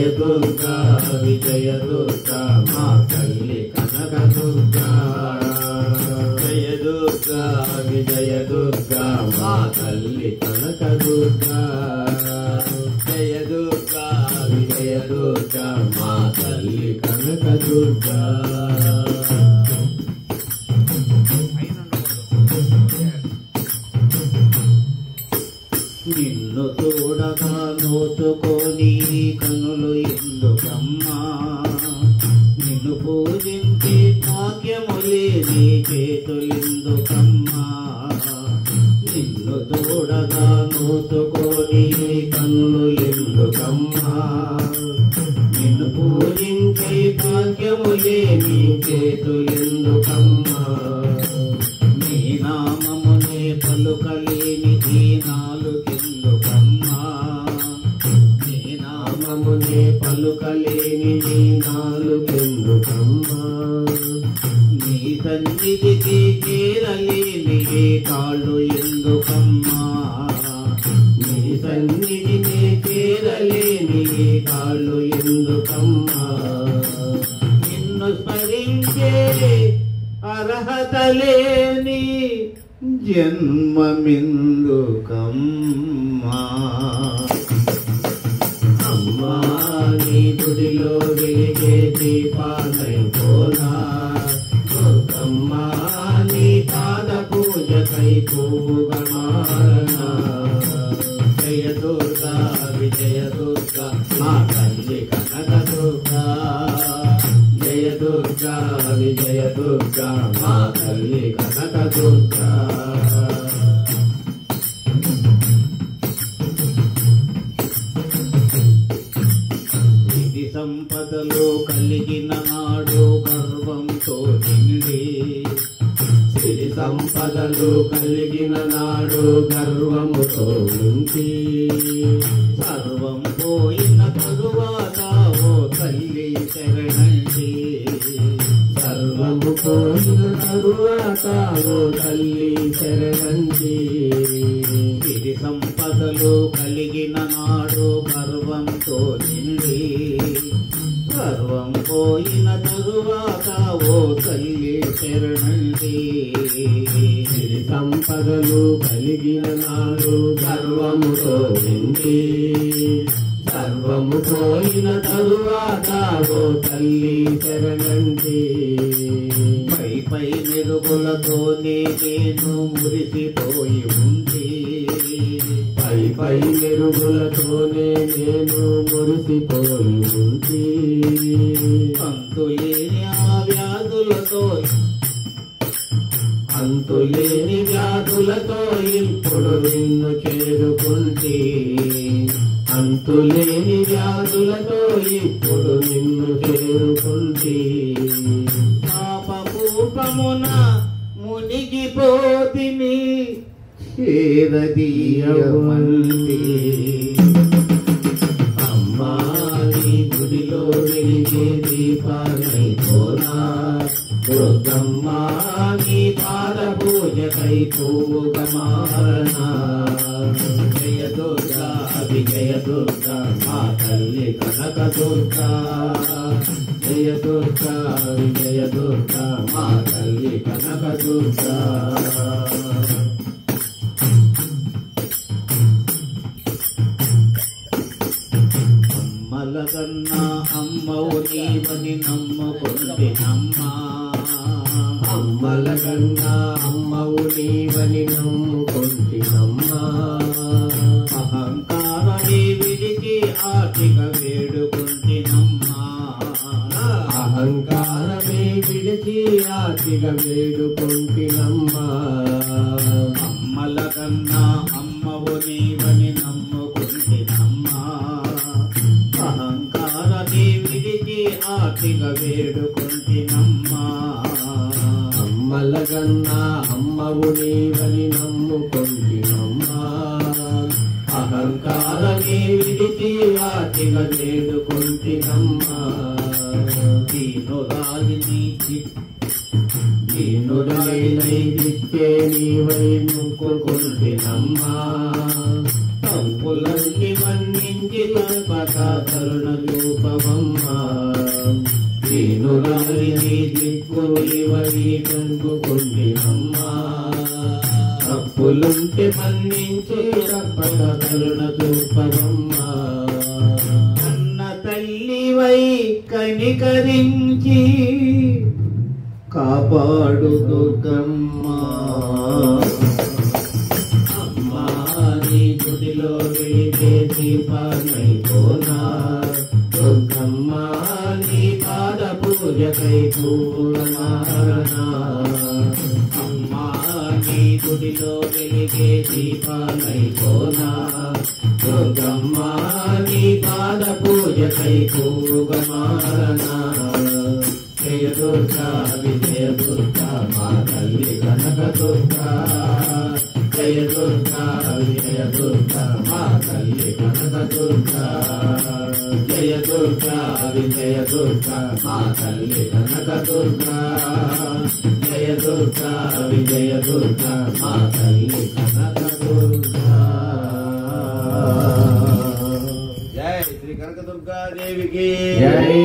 జయ దుర్గా విజయ దుర్గా మా తల్లి కనక దుర్గా జయ దుర్గా విజయ దుర్గా మా తల్లి కనక దుర్గా జయ దుర్గా విజయ దుర్గా మా తల్లి కనక దుర్గా నిన్ను చూడగా నోచుకొని కనులు ఎందుకమ్మా నిన్ను పూజించి భాగ్యము లేని చేతులెందుకమ్మా నిన్ను చూడగా నోచుకొని కనులు ఎందుకమ్మా నిన్ను పూజించి భాగ్యము లేని చేతులెందుకమ్మా నీ నామమునే పలుకలేని ఈ నాలుగెందుకమ్మా నీ నామమునే పలుకలేని నీ నాలుగెందుకమ్మా నీ సన్నిధికి చేరలేని ఏ కాళ్ళు ఎందుకమ్మా నీ సన్నిధిని చేరలేని ఏ కాళ్ళు ఎందుకమ్మా నిన్ను స్మరించే అర్హత లేని జన్మమెందుకమ్మా అమ్మా నీ గుడిలో వెలిగే దీపాలై పోనా దుర్గమ్మా నీ పాద పూజకై పూగా మారనా జయ దుర్గా విజయ దుర్గా మా తల్లి కనక దుర్గా జయ దుర్గా విజయ దుర్గా మా తల్లి కనక దుర్గా సిరి సంపదలు కలిగిన నాడు గర్వంతో నిండి సిరి సంపదలు కలిగిన నాడు గర్వముతో నిండి సర్వం పోయిన తరువాత ఓ తల్లి శరణండి సర్వము పోయిన తరువాత ఓ తల్లి శరణండి సిరి సంపదలు కలిగిన నాడు గర్వంతో నిండి సర్వం పోయిన తరువాత ఓ తల్లి శరణండి సిరి సంపదలు కలిగిన నాడు గర్వముతో నిండి సర్వము పోయిన తరువాత ఓ తల్లి శరణండి పై పై మెరుగులతోనే నేను మురిసిపోయి ఉంది పై పై మెరుగులతోనే నేను మురిసిపోయి ఉంది అంతులేని ఆ వ్యాధులతో అంతులేని వ్యాధులతో ఇప్పుడు నిన్ను చేరుకుంటే అంతులేని వ్యాధులతో ఇప్పుడు నిన్ను చేరుకుంటే పాపకూపమున మునిగిపోతిని చేరదీయమంటే అమ్మా నీ గుడిలో వెలిగే దీపాలై పోనా దుర్గమ్మా నీ పాద పూజకై పూగా మారనా జయ దుర్గా విజయ దుర్గా మా తల్లి కనక దుర్గా జయ దుర్గా విజయ దుర్గా మా తల్లి కనక దుర్గా అమ్మలకన్నా అమ్మవు నీవని నమ్ముకుంటినమ్మా అమ్మలకన్నా అమ్మవు నీవని నమ్ముకుంటినమ్మా అహంకారమే విడిచి ఆటిక వేడుకుంటినమ్మా అహంకారమే విడిచి ఆటిక వేడుకుంటినమ్మా అమ్మలకన్నా అమ్మవు నీవని నమ్ముకుంటినమ్మా అహంకారమే విడిచి ఆటిక వేడుకుంటినమ్మా అమ్మలకన్నా అమ్మవు నీవని నమ్ముకుంటినమ్మా అహంకారమే విడిచి ఆటిక వేడుకుంటినమ్మా దీనురాలినై దిక్కే నీవై మొక్కుకుంటినమ్మా తప్పులన్నీ మన్నించి కరించి తపక కరుణ చూపవమ్మా దీనురాలిని దిక్కునివని కనుకుంటినమ్మా తప్పులుంటే మన్నించి తప్పక కరుణ చూపవమ్మా అన్న తల్లివై కనికరించి కాపాడు దుర్గమ్మా అమ్మా నీ గుడిలో వెళితే దీపాలైపోనా దుర్గమ్మా నీ పాద పూజకై పూలమారనా అమ్మా నీ గుడిలో వెలిగే దీపాలైపోనా దుర్గమ్మా నీ పాద పూజకై పూలమారనా జయ దుర్గా విజయ దుర్గా మా తల్లి కనక దుర్గా జయ దుర్గా విజయ దుర్గా మా తల్లి కనక దుర్గా జయ దుర్గా విజయ దుర్గా మా తల్లి కనక దుర్గా జయ దుర్గా విజయ దుర్గా మా తల్లి కనక దుర్గా జై శ్రీ కనక దుర్గా దేవికి జై